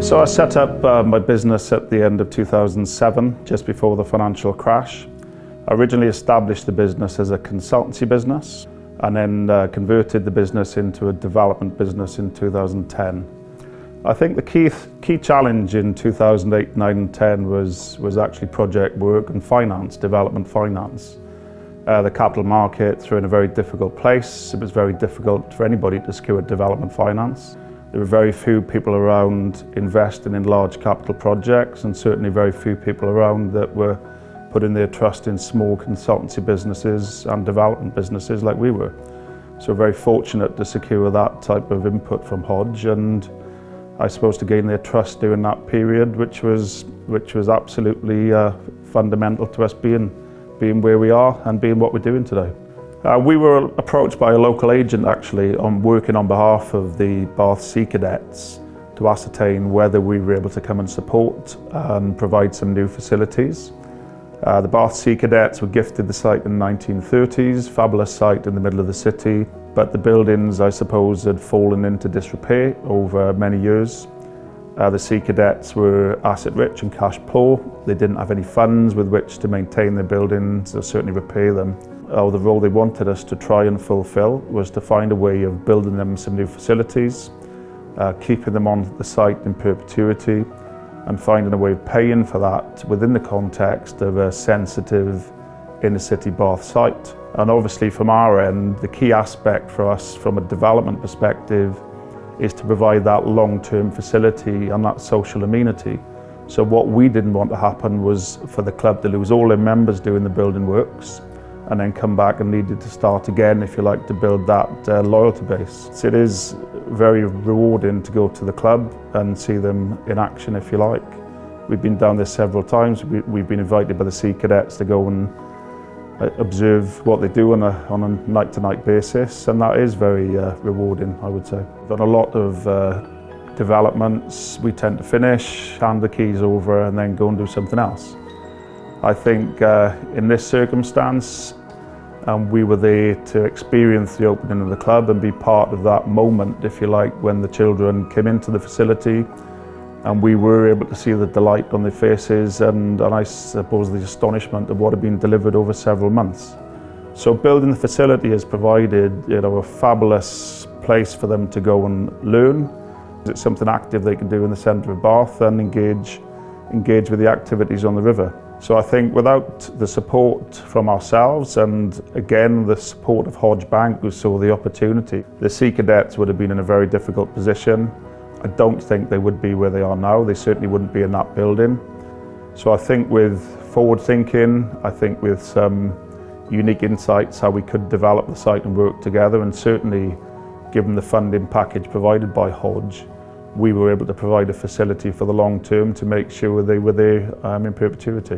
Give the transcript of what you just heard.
So I set up my business at the end of 2007, just before the financial crash. I originally established the business as a consultancy business and then converted the business into a development business in 2010. I think the key challenge in 2008, 9 and 10 was actually project work and finance, development finance. The capital markets were in a very difficult place. It was very difficult for anybody to secure development finance. There were very few people around investing in large capital projects, and certainly very few people around that were putting their trust in small consultancy businesses and development businesses like we were. So very fortunate to secure that type of input from Hodge, and I suppose to gain their trust during that period, which was absolutely fundamental to us being where we are and being what we're doing today. We were approached by a local agent actually working on behalf of the Bath Sea Cadets to ascertain whether we were able to come and support and provide some new facilities. The Bath Sea Cadets were gifted the site in the 1930s, fabulous site in the middle of the city, but the buildings I suppose had fallen into disrepair over many years. The Sea Cadets were asset rich and cash poor. They didn't have any funds with which to maintain their buildings or certainly repair them. The role they wanted us to try and fulfill was to find a way of building them some new facilities, keeping them on the site in perpetuity, and finding a way of paying for that within the context of a sensitive inner city Bath site. And obviously from our end, the key aspect for us from a development perspective is to provide that long-term facility and that social amenity. So what we didn't want to happen was for the club to lose all their members doing the building works and then come back and needed to start again, if you like, to build that loyalty base. So it is very rewarding to go to the club and see them in action, if you like. We've been down there several times. We've been invited by the Sea Cadets to go and observe what they do on a night-to-night basis, and that is very rewarding, I would say. We've done a lot of developments. We tend to finish, hand the keys over, and then go and do something else. I think in this circumstance, we were there to experience the opening of the club and be part of that moment, if you like, when the children came into the facility, and we were able to see the delight on their faces and I suppose the astonishment of what had been delivered over several months. So building the facility has provided, a fabulous place for them to go and learn. It's something active they can do in the centre of Bath and engage with the activities on the river. So I think without the support from ourselves and again the support of Hodge Bank, who saw the opportunity, the Sea Cadets would have been in a very difficult position. I don't think they would be where they are now. They certainly wouldn't be in that building. So I think with forward thinking, I think with some unique insights how we could develop the site and work together, and certainly given the funding package provided by Hodge, we were able to provide a facility for the long term to make sure they were there in perpetuity.